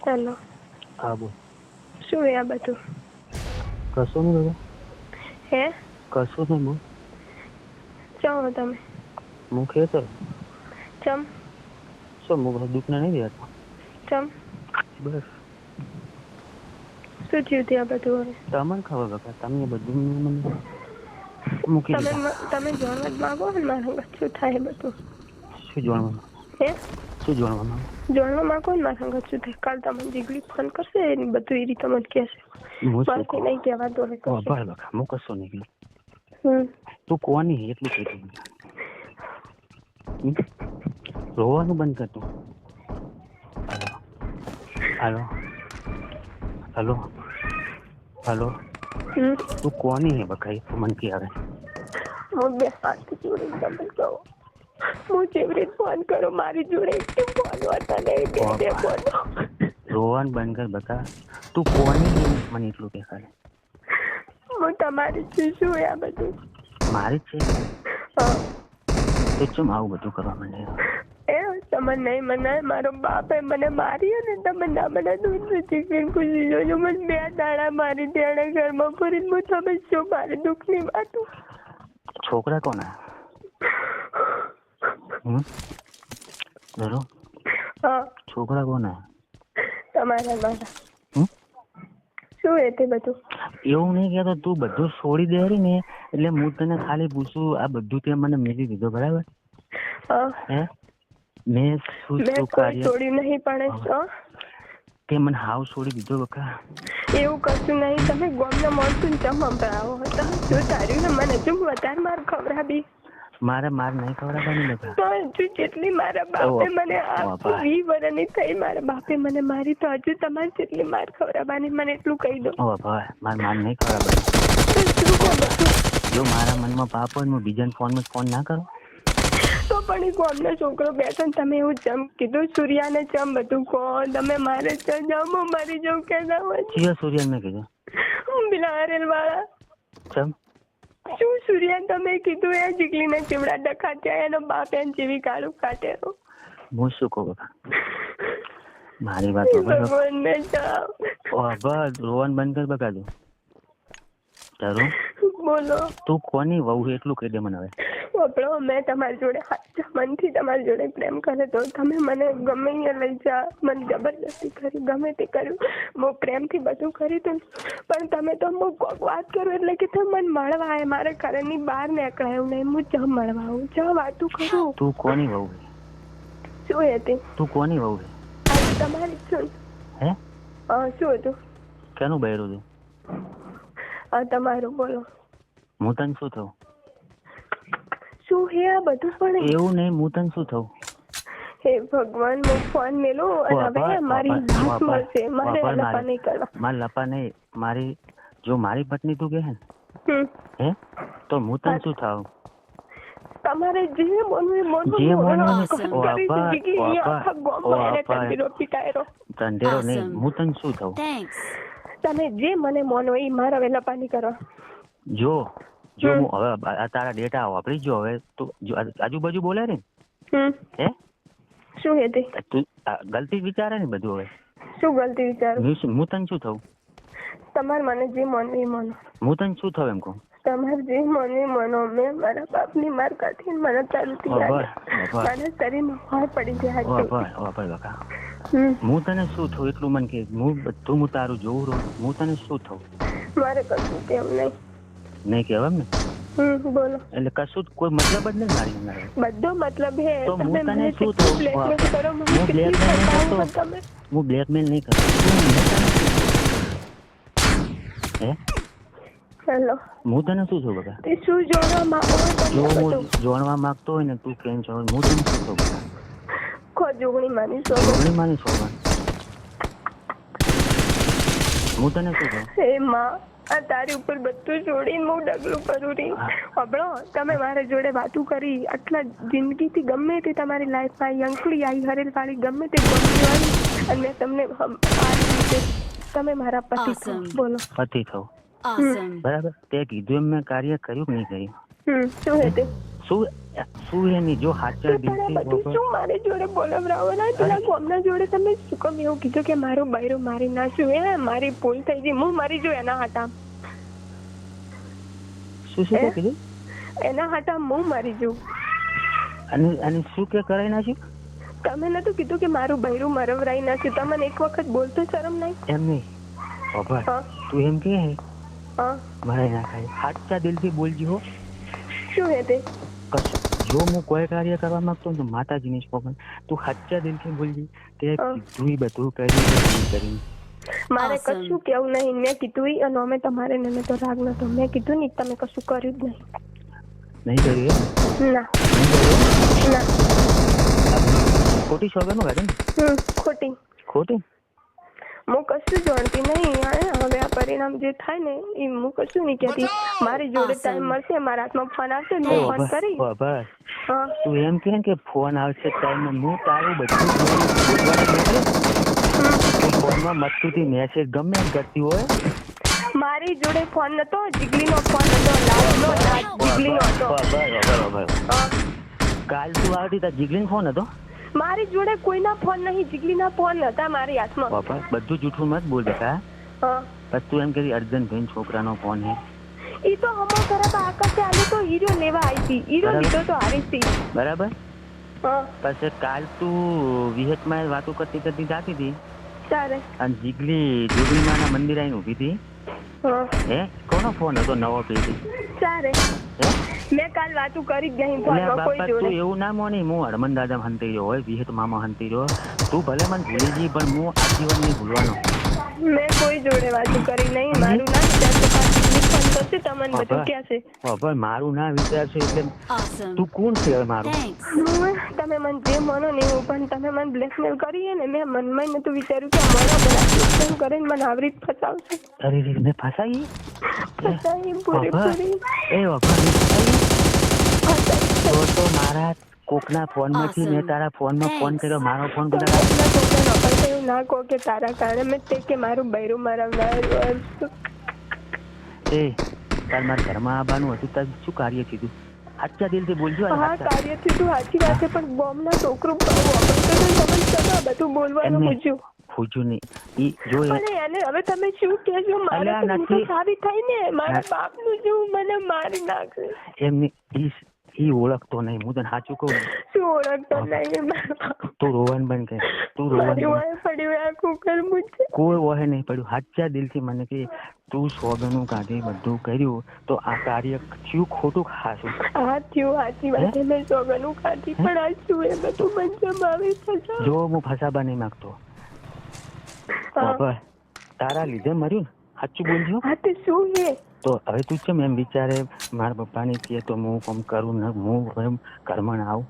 Hello. હા બોલ. શું આ બધું? કશું નહીં બોલ. હે? કશું નહીં બોલ. ચાલો તમે. હું ખેતર. ચમ. શું હું દુઃખને નહીં દેતો. ચમ. બસ. શું થયું ત્યાં બધું હવે? તમને ખબર બકા, તમે બધું મને મૂકી દીધા. તમે જાણવા જ માંગો ને મારા શું થાય બધું? શું જાણવાનું? હે? શું જાણવાનું? જાણવા માંગો ને મારા સંગત શું થાય? કાલ તમને જીગલી ફોન કરશે એની બધું એ રીતે મને કહેશે. મારે નહીં કહેવા દો. બકા હું કશું નહીં. તું કોની એટલું કીધું. રોવાનું બંધ કર તું. હાલો હાલો હાલો. તું કોની હે બકા? તું મને કે આવે. હું બે હાથ જોડી તમને કહું, હું જેવી રીતે ફોન કરો મારી જોડે ફોન હતા નહીં બે ફોન. રોવાનું બંધ કર બકા. તું કોની મને એટલું કે ખાલી. હું તમારી છું. શું આ બધું મારી જ છે? હા. તો ચમ આવું બધું કરવા માંડે? એ તમે નહીં મને મારો બાપે મને મારી ને તમે ના મને દૂધ નથી ખુશી જોજો. મને 2 દાડા મારી ત્યાં ઘરમાં ફરીને હું તમે શું મારી દુઃખની વાતો. છોકરા કોના? બરો. હા. છોકરા કોના? તમારા મારા. શું એ તે બધું? એવું નહીં કહેતો. તું બધું છોડી દે રી ને એટલે હું તને ખાલી પૂછું, આ બધું તે મને મેળવી દીધો બરાબર? હે? મેં શું કાર્ય છોડ્યું નહીં પણ તે મને હાવ છોડી દીધો બકા. એવું કશું નહીં. તમે ગામના માણસો ચમ સંભળાવો હતા. શું તાર્યું ને મને હજુ વધારે માર ખવડાવી. મારે માર નહીં ખવડાવવાની બકા. તો હજુ જેટલી મારા બાપે મને 20 વર્ષની થઈ મારા બાપે મને મારી, તો હજુ તમારે જેટલી માર ખવડાવવાની મને એટલું કહી દો. ઓ ભાઈ માર નહીં ખવડાવવાની. જો મારા મનમાં પાપ હોય હું બીજાને ફોન ના કરું. તો પણ એ ગામનો છોકરો બેઠો ને તમે એવું જમ કીધું સૂર્યાને ચમ બધું કહો તમે મારે જમ મારી જવું કે ના હોય. જીઓ સૂર્યા મેં કીધું. હું પેલા હરેલ વાળા. ચમ શું સૂર્યા તમે કીધું એ જીગલીને ચીવડા ડખાટ્યા એનો બાપ એને જેવી કાળું કાઢેલો. હું શું કહું બકા? મારી વાત ભગવાનને જાઓ. રોવાનું બંધ કર બકા. તું તારું બોલો. તું કોની વહુ એટલું કહી દે મને હવે. આપણો મેં તમારી જોડે સાચા મનથી તમારી જોડે પ્રેમ કરે તો તમે મને ગમે અહીંયા લઈ જા, મને જબરદસ્તી કરી, ગમે તે કર્યું, હું પ્રેમથી બધું કરી તું, પણ તમે તો હું કોક વાત કરું એટલે કે તમે મને મળવા આવે, મારે ઘરની બહાર નીકળાયું નહીં, હું જ મળવા આવું, જ વાતું કરું. તું કોની વહુ? શું હતી? તું કોની વહુ? તમારી છું. હે? શું હતું? કેનું બહેરું તું? તમારું. બોલો. હું તને શું થયું? શું હે આ બધું? પણ એવું નહીં, હું તને શું થયું? હે ભગવાન, હું ફોન મેલો અને હવે મારી લાત મળશે. મારે લપા નહીં કરવા. મારે લપા નહીં. મારી જો મારી પત્ની તું કહે ને હે તો હું તને શું થાવ? તમારે જે બોલવું એ બોલવું. ધંધેરો નહીં, હું તને શું થયું? તમે જે મને મોનો એ મારા હવે લપા નહીં કરવા. જો હું હવે તારા ડેટા વાપરી જો હવે તું આજુબાજુ બોલે ને હે શું હે તે તું ગલતી વિચારે ને બધું. હવે શું ગલતી વિચારું? હું તને શું થયું? તમારે મને જે મોનો એ મોનો. હું તને શું થયું એમ કહું? તમારે જે મોનો એ મોનો. મેં મારા બાપની માર કાઢી મને તારું મારા શરીરમાં ભાર પડી ગયા. હું તને શું થયું એટલું મને કે હું બધું હું તારું જોઉં રહું. હું તને શું થયું? મારે કશું કેમ નહીં કહેવાય ને. બોલો. એટલે કશું કોઈ મતલબ જ નહીં મારી. બધો મતલબ હે. તો હું તને શું થયું? હું બ્લેકમેલ નહીં કરતો. હે? હેલો. હું તને શું છું બકા? શું જોડવા માંગો? જો હું જોડવા માંગતો હોય ને તું કેમ છો? હું તને શું છું બકા? જોગણી માની છોકરા. હું તને શું કહું? હે માં, આ તારી ઉપર બધું છોડીને હું ડગલું કરું રહી. હબળો, તમે મારા જોડે વાતું કરી આટલા જિંદગીથી ગમે તે તમારી લાઈફમાં અંકડી આવી હરેલ વાળી ગમે તે ગમતી વાળી અને મેં તમને આ રીતે તમે મારા પતિ છો. બોલો. પતિ છો બરાબર. તે કીધું એમ મેં કાર્ય કર્યું કે નહીં કર્યું? શું હે તે? શું શું એની જો સાચા દિલથી બધું શું મારી જોડે બોલાવરાવવાના પેલા ગામના જોડે તમે શું કામ એવું કીધું કે મારું બૈરું મારી નાખ્યું એ મારી ભૂલ થઈ ગઈ હું મરી જો એના હાટા શું કીધું એના હાટા હું મરી જઉં અને શું કે કરાઈ નાખ્યું તમે નતું કીધું કે મારું બૈરું મરવરાઈ નાખ્યું તમને એક વખત બોલતો શરમ નહીં એમ નહીં બાબા તું એમ કે મરાઈ નાખાય સાચા દિલથી બોલજી હો શું હે તે જો હું કોઈ કાર્ય કરવા માંગતો તો માતાજીની સ્પોકન તું સાચા દિલથી બોલજી તે કીધું બધું કરી મારે કશું કેવું નહીં મેં કીધું અને અમે તમારે ને તો રાગ નતો મેં કીધું ને તમે કશું કર્યું જ નહીં કર્યું ના ના ખોટી સોગંદ વાગે ને ખોટી ખોટી હું કશું જાણતી નહીં હવે આ પરિણામ જે થાય ને એ હું કશું નહીં કહેતી મારી જોડે ટાઈમ મળશે મારા હાથમાં ફોન આવશે હું ફોન કરી તું એમ કે ફોન આવશે ટાઈમ હું તારું બધું ફોનમાં મસ્તીથી મેસેજ ગમે એમ કરતી હોય મારી જોડે ફોન નતો જીગલીનો ફોન હતો લાલનો જીગલીનો હતો કાલ તું આવતી તાર જીગલીનો ફોન હતો મારી જોડે કોઈના ફોન નહીં જીગલીના ફોન હતા મારી હાથમાં બાપા બધું જૂઠું મત બોલ બેટા પછી તું એમ કરી અર્જનભાઈ છોકરાનો ફોન હે ઈ તો હમો તરફ આકાશે આલે તો હીરો લેવા આવી હતી હીરો લીધો તો હારી હતી બરાબર પછી કાલ તું વિહતમાં વાતો કરતી જાતી હતી ચાલે અને જીગલીમાના મંદિર આવીને ઊભી હતી હે કોનો ફોન હતો નવો પેટી ચાલે મેં કાલ વાતું કરી જ નહીં ફોનમાં કોઈ જોડે તું એવું ના મોની હું હરમન દાદા હંતી રહ્યો હોય વિહત મામા હંતી રહ્યો તું ભલે મને ભૂલી ગઈ પણ હું આજીવન નહીં ભૂલવાનો મેં કોઈ જોડે વાતું કરી નહીં મારું ના વિચાર તો તમને બધું ક્યાં છે બાબા મારું ના વિચાર છે એટલે તું કોણ છે મારું તમે મને જે માનો ને એવું પણ તમે મને બ્લેકમેલ કરી ને મેં મનમાં નતું વિચાર્યું કે મારા બ્લેકમેલ કરીને મને આવી રીતે ફસાવશે અરે મેં ફસાઈ પૂરેપૂરી એ તો મારા કોકના ફોનમાંથી મેં તારા ફોનમાં ફોન કર્યો મારો ફોન એવું ના કહો કે તારા કારણે મેં તે કે મારું બૈરું મારા એ તાર મારા ઘરમાં આવવાનું હતું તાર શું કાર્ય કીધું સાચા દિલથી બોલજો હા કાર્ય થયું સાચી વાત છે પણ બોમ્બના છોકરું બધું બોલવાનું પૂછ્યું નહીં જો એને હવે તમે શું કહેજો મારે તો સારી થઈ ને મારા બાપનું શું મને મારી નાખે એમની ઈ ઓળખતો નહીં હું તને સાચું કહું શું ઓળખતો નહીં તું રોવાનું બંધ કર તું રોવાનું પડ્યું આખું કર મુજે કોઈ વહે નહીં પડ્યું સાચા દિલથી મને કે તું સોગનું કાઢી બધું કર્યું તો આ કાર્ય થયું ખોટું ખાશું હા થયું સાચી વાત મેં સોગનું કાઢી પણ આ શું એ બધું મંજમ આવી થશે જો હું ફસાવા નહીં માંગતો તારા લીધે મર્યું સાચું બોલજો હા તે શું હે તો હવે તું કેમ એમ વિચારે મારા પપ્પાને કહે તો હું કામ કરું ને હું કર્મણ આવું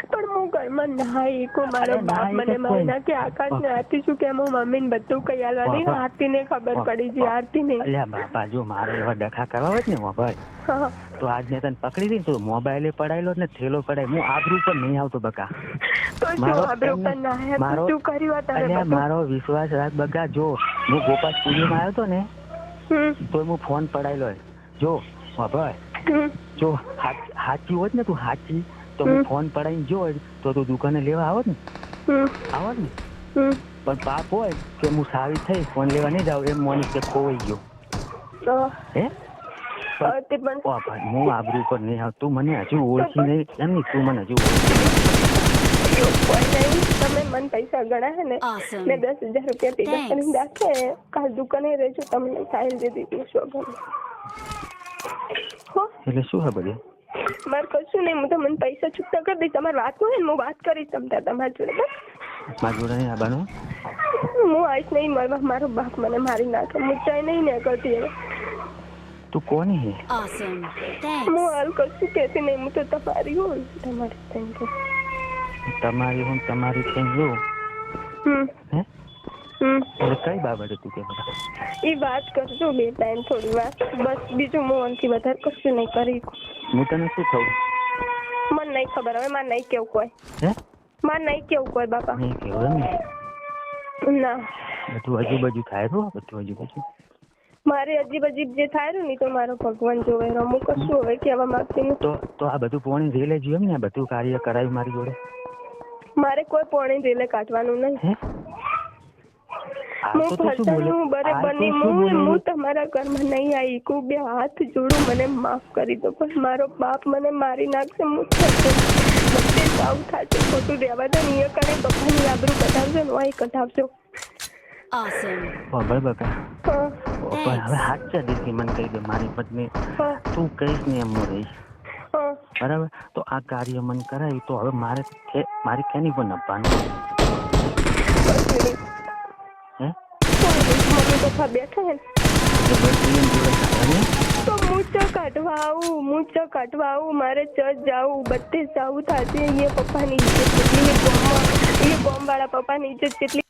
પણ હું કર્મણ ના એકો મારો બાપ મને મારી નાખે આકાશ ને આરતી શું કે હું મમ્મીને બધું કહી આલવા દે આરતી ને ખબર પડી છે આરતી ને અલ્યા બાપા જો મારે એવા ડખા કરવા હોય ને મોબાઈલ તો આજ ને તને પકડી દઈ તો મોબાઈલે પડાયેલો ને થેલો પડાય હું આબરૂ પર નહીં આવતો બકા મારો વિશ્વાસ રાખ બગા જો હું ગોપાલ સ્ટુડિયોમાં આવ્યો હતો ને તો હું ફોન પડાયેલો જો ભાઈ જો હાચી હોત ને તું હાચી તો હું ફોન પડાઈને જો તો તું દુકાને લેવા આવત ને પણ પાપ હોય કે હું સારી થઈ ફોન લેવા નહીં જાવ એમ મોની કે ખોવાઈ ગયો હે હું આબરૂ પર નહીં આવ તું મને હજુ ઓળખી નહીં એમ નહીં તું મને હજુ તમે મને પૈસા ગણાય ને મેં 10,000 રૂપિયા ભેગા કરીને રાખે કાલ દુકાને રહેજો તમને સાહેલ દે દીધી શોભન એટલે શું હે બધી મારે કશું નહીં હું તો મને પૈસા છૂટા કરી દઈશ તમારે વાત હોય ને હું વાત કરીશ તમારી જોડે મારા જોડે નહીં આવવાનું હું આવીશ નહીં મળવા મારો બાપ મને મારી નાખે હું ચાય નહીં ને કરતી હવે તું કોની હે હું હાલ કશું કહેતી નહીં હું તો તમારી હોઉં તમારી થેન્ક યુ તમારી હું તમારી થેન્ક યુ હે એટલે કઈ બાબતે તું કે એ વાત કરજો બે ટાઈમ થોડી વાર બસ બીજું હું આનાથી વધારે કશું નહીં કરી હું તને શું થયું મને નહીં ખબર હવે મારે નહીં કેવું કોઈ હે મારે નહીં કેવું કોઈ બાપા નહીં કેવું એમ ના બધું આજુબાજુ થાય તો બધું આજુબાજુ મારે અજીબ અજીબ જે થાય રહ્યું ને તો મારો ભગવાન જોવે હું કશું હવે કહેવા માંગતી નથી. તો આ બધું પોણી રેલે જોયું ને, આ બધું કાર્ય કરાયું મારી જોડે. મારે કોઈ પોણી રેલે કાઢવાનું નહીં. હું ફરસાણું બરાબરની હું તમારા ઘરમાં નહીં આવી. હું બે હાથ જોડું, મને માફ કરી દો. પણ મારો બાપ મને મારી નાખશે. હું બધે સાવ થશે. ખોટું રહેવા દો ને. એ કણે પપ્પાની આબરૂ કઢાવજો ને અહીં કઢાવજો. બરાબર બકા. પણ હવે સાચા દીદી મને કહી દે, મારી પત્ની તું કહીશ ને એમ હું રહીશ. બરાબર. તો આ કાર્ય મને કરાયું તો હવે મારે કેની પણ નપવાનું? મમ્મી પપ્પા બેઠા હે તો મૂચો કાઢવા આવું. મારે ચર્ચ જાવું, બધે જાવું થશે. એ પપ્પાની ઇજ્જત કેટલી, એ બોમ્બ વાળા પપ્પાની ઇજ્જત કેટલી